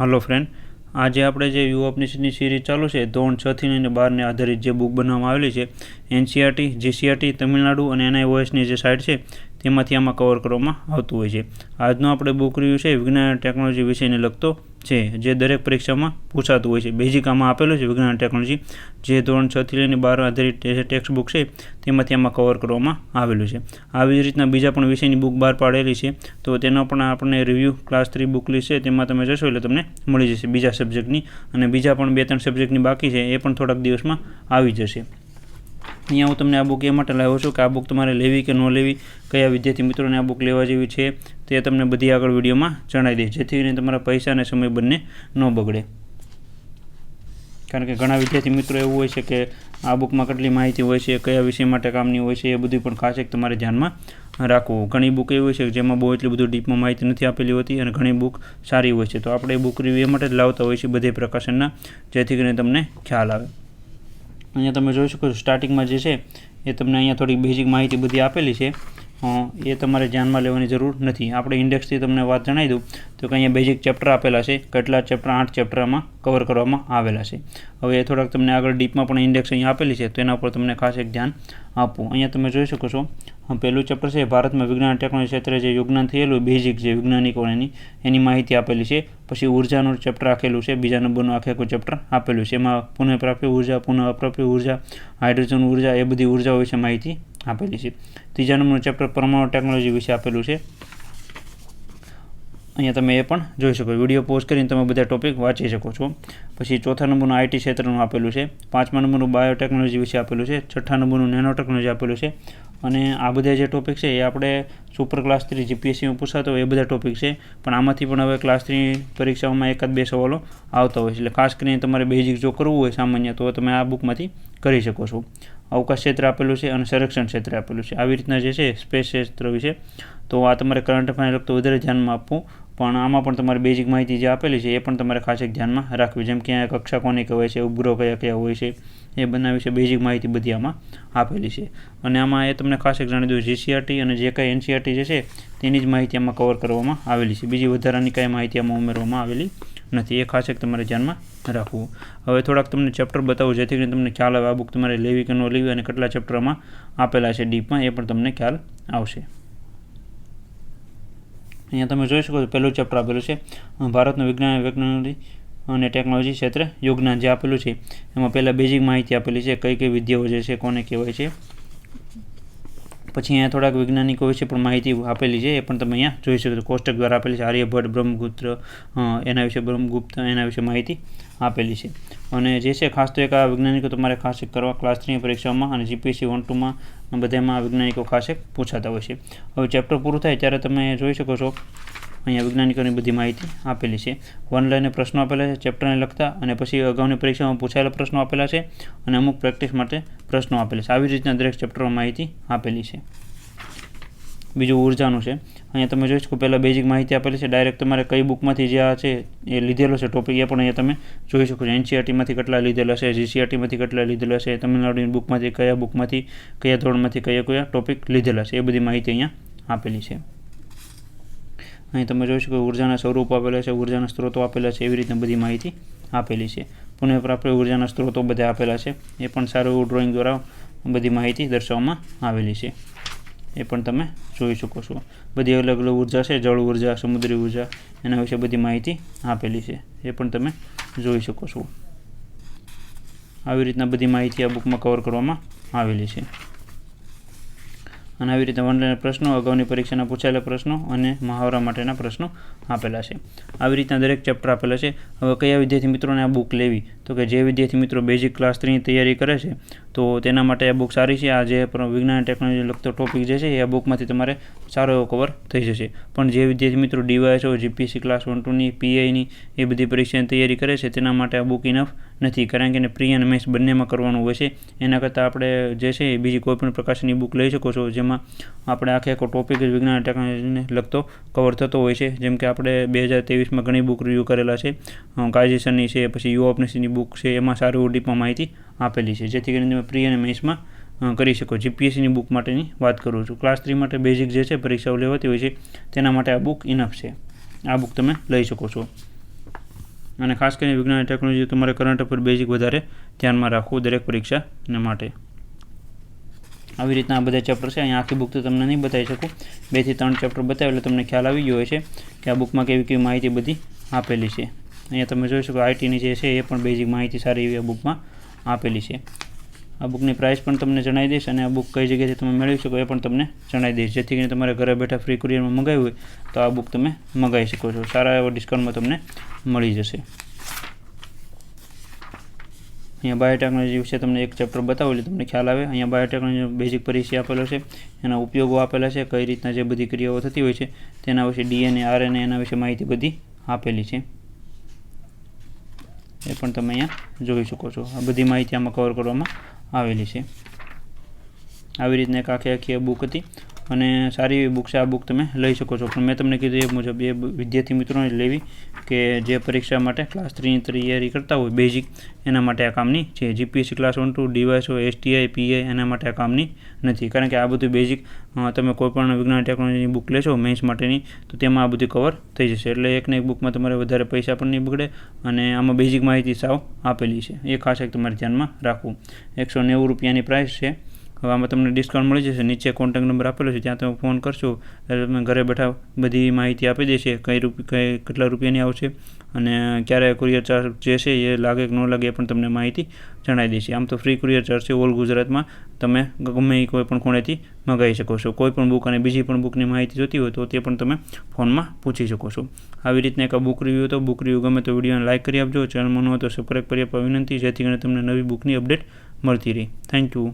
Hello friend, आज આપણે જે યુ ઓપનિશનની સિરીઝ ચાલુ છે ધોરણ 6 થી લઈને 12 ને આધારિત જે બુક બનાવવામાં આવેલી છે એનસીઈઆરટી, જીસીઈઆરટી, તમિલનાડુ અને એનઆઈઓએસની જે સાઇટ છે તેમાંથી આમાં કવર કરવામાં આવતું હોય છે. આજનો આપણે બુક રિવ્યૂ છે વિજ્ઞાન અને ટેકનોલોજી વિષયને લગતો છે, જે દરેક પરીક્ષામાં પૂછાતું હોય છે. બેઝિક આમાં આપેલું છે વિજ્ઞાન અને ટેકનોલોજી, જે ધોરણ 6 થી લઈને 12 આધારિત જે ટેક્સ્ટ બુક છે તેમાંથી આમાં કવર કરવામાં આવેલું છે. આવી જ રીતના બીજા પણ વિષયની બુક બહાર પાડેલી છે, તો તેનો પણ આપણને રિવ્યૂ ક્લાસ 3 બુક લિસ્ટ છે તેમાં તમે જશો એટલે તમને મળી જશે બીજા સબ્જેક્ટની, અને બીજા પણ 2-3 સબ્જેક્ટની બાકી છે એ પણ થોડાક દિવસમાં આવી જશે. અહીંયા હું તમને આ બુક એ માટે લાવ્યો છું કે આ બુક તમારે લેવી કે ન લેવી, કયા વિદ્યાર્થી મિત્રોને આ બુક લેવા જેવી છે તે તમને બધી આગળ વિડીયોમાં જણાવી દઈશ, જેથી કરીને તમારા પૈસા અને સમય બંને ન બગડે. કારણ કે ઘણા વિદ્યાર્થી મિત્રો એવું હોય છે કે આ બુકમાં કેટલી માહિતી હોય છે, કયા વિષય માટે કામની હોય છે, એ બધું પણ ખાસ એક તમારે ધ્યાનમાં રાખવું. ઘણી બુક એવી હોય છે કે જેમાં બહુ એટલી બધું ડીપમાં માહિતી નથી આપેલી હોતી, અને ઘણી બુક સારી હોય છે. તો આપણે એ બુક રિવ્યૂ એ માટે જ લાવતા હોય છે બધે પ્રકાશનના, જેથી કરીને તમને ખ્યાલ આવે. અહીંયા તમે જોઈ શકો છો સ્ટાર્ટિંગમાં જે છે એ તમને અહીંયા થોડીક બેઝિક માહિતી બધી આપેલી છે, એ તમારે ધ્યાનમાં લેવાની જરૂર નથી. આપણે ઇન્ડેક્સથી તમને વાત જણાવી દઉં તો કે અહીંયા બેઝિક ચેપ્ટર આપેલા છે, કેટલા ચેપ્ટર 8 ચેપ્ટરમાં કવર કરવામાં આવેલા છે. હવે થોડાક તમને આગળ ડીપમાં પણ ઇન્ડેક્સ અહીંયા આપેલી છે, તો એના ઉપર તમને ખાસ એક ધ્યાન આપવું. અહીંયા તમે જોઈ શકો છો પહેલું ચેપ્ટર છે ભારતમાં વિજ્ઞાન અને ટેકનોલોજી ક્ષેત્રે જે યોગદાન થયેલું બેઝિક જે વૈજ્ઞાનિકોની એની માહિતી આપેલી છે. પછી ઉર્જાનું ચેપ્ટર રાખેલું છે, બીજા નંબરનું આખું ચેપ્ટર આપેલું છે. એમાં પુનઃપ્રાપ્ય ઉર્જા, પુનઃ અપ્રાપ્ય ઉર્જા, હાઇડ્રોજન ઉર્જા, એ બધી ઉર્જાઓ વિશે માહિતી આપેલી છે. ત્રીજા નંબરનું ચેપ્ટર પરમાણુ ટેકનોલોજી વિશે આપેલું છે. અહીંયા તમે એ પણ જોઈ શકો, વિડીયો પોઝ કરીને તમે બધા ટોપિક વાંચી શકો છો. પછી ચોથા નંબરનું આઈટી ક્ષેત્રનું આપેલું છે. પાંચમા નંબરનું બાયોટેકનોલોજી વિશે આપેલું છે. છઠ્ઠા નંબરનું નેનો ટેકનોલોજી આપેલું છે. અને આ બધા જે ટોપિક છે એ આપણે સુપર ક્લાસ 3 જીપીએસસીમાં પૂછાતો હોય એ બધા ટોપિક છે, પણ આમાંથી પણ હવે ક્લાસ 3 પરીક્ષાઓમાં 1-2 સવાલો આવતા હોય છે. એટલે ખાસ કરીને તમારે બેઝિક જો કરવું હોય સામાન્ય, તો તમે આ બુકમાંથી કરી શકો છો. અવકાશ ક્ષેત્ર આપેલું છે અને સંરક્ષણ ક્ષેત્ર આપેલું છે. આવી રીતના જે છે સ્પેસ ક્ષેત્ર વિશે, તો આ તમારે કરંટ અફેરને લગતું વધારે ધ્યાનમાં આપવું, પણ આમાં પણ તમારી બેઝિક માહિતી જે આપેલી છે એ પણ તમારે ખાસ એક ધ્યાનમાં રાખવી. જેમ કે અહીંયા કક્ષા કોને કહેવાય છે, ઉપગ્રહ કયા કયા હોય છે, એ બધા વિશે બેઝિક માહિતી બધી આમાં આપેલી છે. અને આમાં એ તમને ખાસ એક જાણી દઉં, જીસીઈઆરટી અને જે કાંઈ એનસીઈઆરટી જે છે તેની જ માહિતી આમાં કવર કરવામાં આવેલી છે. બીજી વધારાની કાંઈ માહિતી આમાં ઉમેરવામાં આવેલી નથી, એ ખાસ એક તમારે ધ્યાનમાં રાખવું. હવે થોડાક તમને ચેપ્ટર બતાવું, જેથી કરીને તમને ખ્યાલ આવે આ બુક તમારે લેવી કે ન લેવી, અને કેટલા ચેપ્ટરમાં આપેલા છે ડીપમાં, એ પણ તમને ખ્યાલ આવશે. અહીંયા તમે જોઈ શકો છો પહેલું ચેપ્ટર આપેલું છે ભારતનું વિજ્ઞાન અને ટેકનોલોજી ક્ષેત્રે યોગદાન, જે આપેલું છે એમાં પહેલાં બેઝિક માહિતી આપેલી છે, કઈ કઈ વિદ્યાઓ જે છે કોને કહેવાય છે. પછી અહીંયા થોડાક વૈજ્ઞાનિકો વિશે પણ માહિતી આપેલી છે, એ પણ તમે અહીંયા જોઈ શકો છો. કોષ્ટક દ્વારા આપેલી છે. આર્યભટ્ટ, બ્રહ્મગુપ્ત, એના વિશે બ્રહ્મગુપ્ત એના વિશે માહિતી આપેલી છે. અને જે છે ખાસ તો એક આ વૈજ્ઞાનિકો તમારે ખાસ એક કરવા ક્લાસ 3 પરીક્ષાઓમાં અને જીપીએસસી 1-2માં બધામાં વૈજ્ઞાનિકો ખાસ એક પૂછાતા હોય છે. હવે ચેપ્ટર પૂરું થાય ત્યારે તમે જોઈ શકો છો અહીંયા વૈજ્ઞાનિકોની બધી માહિતી આપેલી છે. વન લાઇને પ્રશ્નો આપેલા છે ચેપ્ટરને લગતા, અને પછી અગાઉની પરીક્ષામાં પૂછાયેલા પ્રશ્નો આપેલા છે, અને અમુક પ્રેક્ટિસ માટે પ્રશ્નો આપેલા છે. આવી રીતના દરેક ચેપ્ટરમાં માહિતી આપેલી છે. બીજું ઉર્જાનું છે. અહીંયા તમે જોઈ શકો પહેલાં બેઝિક માહિતી આપેલી છે. ડાયરેક્ટ તમારે કઈ બુકમાંથી જે આ છે એ લીધેલો છે ટોપિક, એ પણ અહીંયા તમે જોઈ શકો છો. એનસીઈઆરટીમાંથી કેટલા લીધેલા છે, જીસીઈઆરટીમાંથી કેટલા લીધેલા છે, તમિલનાડુની બુકમાંથી કયા બુકમાંથી કયા ધોરણમાંથી કયા ટોપિક લીધેલા છે, એ બધી માહિતી અહીંયા આપેલી છે. અહીં તમે જોઈ શકો ઉર્જાના સ્વરૂપ આપેલા છે, ઉર્જાના સ્ત્રોતો આપેલા છે, એવી રીતના બધી માહિતી આપેલી છે. પુનઃપ્રાપ્ય ઉર્જાના સ્ત્રોતો બધા આપેલા છે, એ પણ સારું એવું ડ્રોઈંગ દ્વારા બધી માહિતી દર્શાવવામાં આવેલી છે, એ પણ તમે જોઈ શકો છો. બધી અલગ અલગ ઉર્જા છે, જળ ઉર્જા, સમુદ્રી ઉર્જા, એના વિશે બધી માહિતી આપેલી છે, એ પણ તમે જોઈ શકો છો. આવી રીતના બધી માહિતી આ બુકમાં કવર કરવામાં આવેલી છે. અને આવી રીતે ઓનલાઈન પ્રશ્નો, અગાઉની પરીક્ષાના પૂછાયેલા પ્રશ્નો અને મહાવરા માટેના પ્રશ્નો આપેલા છે. આવી રીતના દરેક ચેપ્ટર આપેલા છે. હવે કયા વિદ્યાર્થી મિત્રોને આ બુક લેવી, તો કે જે વિદ્યાર્થી મિત્રો બેઝિક ક્લાસ 3ની તૈયારી કરે છે, તો તેના માટે આ બુક સારી છે. આ જે વિજ્ઞાન અને ટેકનોલોજી લગતો ટોપિક જે છે એ આ બુકમાંથી તમારે સારો એવો કવર થઈ જશે. પણ જે વિદ્યાર્થી મિત્રો ડીવાયએસઓ, જીપીએસસી ક્લાસ 1-2ની, પીઆઈની એ બધી પરીક્ષાની તૈયારી કરે છે, તેના માટે આ બુક ઇનફ નથી, કારણ કે એને પ્રી અને મેથ્સ બંનેમાં કરવાનું હોય છે. એના કરતાં આપણે જે છે એ બીજી કોઈપણ પ્રકારની બુક લઈ શકો છો, જેમાં આપણે આખો ટોપિક જ વિજ્ઞાન અને ટેકનોલોજીને લગતો કવર થતો હોય છે. જેમ કે આપણે 2023માં ઘણી બુક રિવ્યૂ કરેલા છે, કાયદેસરની છે, પછી યુ ઓપનિશનની બુક છે, એમાં સારું ડીપમાં માહિતી આપેલી છે, જેથી કરીને તમે પ્રી અને મેથ્સમાં કરી શકો. જીપીએસસીની બુક માટેની વાત કરું છું. ક્લાસ 3 માટે બેઝિક જે છે પરીક્ષાઓ લેવાતી હોય છે તેના માટે આ બુક ઇનફ છે. આ બુક તમે લઈ શકો છો. અને ખાસ કરીને વિજ્ઞાન અને ટેકનોલોજી તમારે કરંટ અફેર બેઝિક વધારે ધ્યાનમાં રાખવું દરેક પરીક્ષાને માટે. આવી રીતના આ બધા ચેપ્ટર છે. અહીંયા આખી બુક તો તમને નહીં બતાવી શકું, 2 થી 3 ચેપ્ટર બતાવે એટલે તમને ખ્યાલ આવી ગયો છે કે આ બુકમાં કેવી કેવી માહિતી બધી આપેલી છે. અહીંયા તમે જોઈ શકો આઈટીની જે છે એ પણ બેઝિક માહિતી સારી એવી આ બુકમાં આપેલી છે. આ બુકની પ્રાઇસ પણ તમને જણાવી દઈશ અને આ બુક કઈ જગ્યાએથી તમે મેળવી શકો એ પણ તમને જણાવી દઈશ, જેથી કરીને તમારે ઘરે બેઠા ફ્રી કુરિયરમાં મંગાવ્યું હોય તો આ બુક તમે મંગાવી શકો છો. સારા એવા ડિસ્કાઉન્ટમાં તમને મળી જશે. અહીંયા બાયોટેકનોલોજી વિશે તમને એક ચેપ્ટર બતાવું એટલે તમને ખ્યાલ આવે. અહીંયા બાયોટેકનોલોજીનો બેઝિક પરિચય આપેલો છે, એના ઉપયોગો આપેલા છે, કઈ રીતના જે બધી ક્રિયાઓ થતી હોય છે તેના વિશે, ડીએનએ આરએનએ એના વિશે માહિતી બધી આપેલી છે. એ પણ તમે અહીંયા જોઈ શકો છો. આ બધી માહિતી આમાં કવર કરવામાં આવેલી છે. આવી રીતના એક આખી બુક હતી અને સારી એવી બુક છે. આ બુક તમે લઈ શકો છો, પણ મેં તમને કીધું એ મુજબ એ વિદ્યાર્થી મિત્રોને લેવી કે જે પરીક્ષા માટે ક્લાસ 3ની તૈયારી કરતા હોય બેઝિક, એના માટે આ કામની છે. જીપીએસસી ક્લાસ 1-2 ડીવાયસો, એસટીઆઈ, પીઆઈ એના માટે આ કામની નથી, કારણ કે આ બધું બેઝિક તમે કોઈપણ વિજ્ઞાન ટેકનોલોજીની બુક લેશો મેન્સ માટેની તો તેમાં આ બધું કવર થઈ જશે. એટલે એકને એક બુકમાં તમારે વધારે પૈસા પણ નહીં બગડે અને આમાં બેઝિક માહિતી સાવ આપેલી છે. એ ખાસ એક તમારે ધ્યાનમાં રાખવું. 190 રૂપિયાની પ્રાઇસ છે. હવે આમાં તમને ડિસ્કાઉન્ટ મળી જશે. નીચે કોન્ટેક્ટ નંબર આપેલો છે, ત્યાં તમે ફોન કરશો એટલે તમે ઘરે બેઠા બધી માહિતી આપી દેશે, કેટલા રૂપિયાની આવશે અને ક્યારે કુરિયર ચાર્જ જે છે એ લાગે કે ન લાગે એ પણ તમને માહિતી જણાવી દેશે. આમ તો ફ્રી કુરિયર ચાર્જ છે. ઓલ ગુજરાતમાં તમે ગમે એ કોઈ પણ ખૂણેથી મંગાવી શકો છો. કોઈ પણ બુક અને બીજી પણ બુકની માહિતી જોતી હોય તો તે પણ તમે ફોનમાં પૂછી શકો છો. આવી રીતના એક બુક રિવ્યૂ હતો. બુક રિવ્યૂ ગમે તો વિડીયોને લાઇક કરી આપજો. ચેનલમાં ન હોય તો સબસ્ક્રાઈબ કરી આપવા વિનંતી, જેથી કરીને તમને નવી બુકની અપડેટ મળતી રહે. Thank you.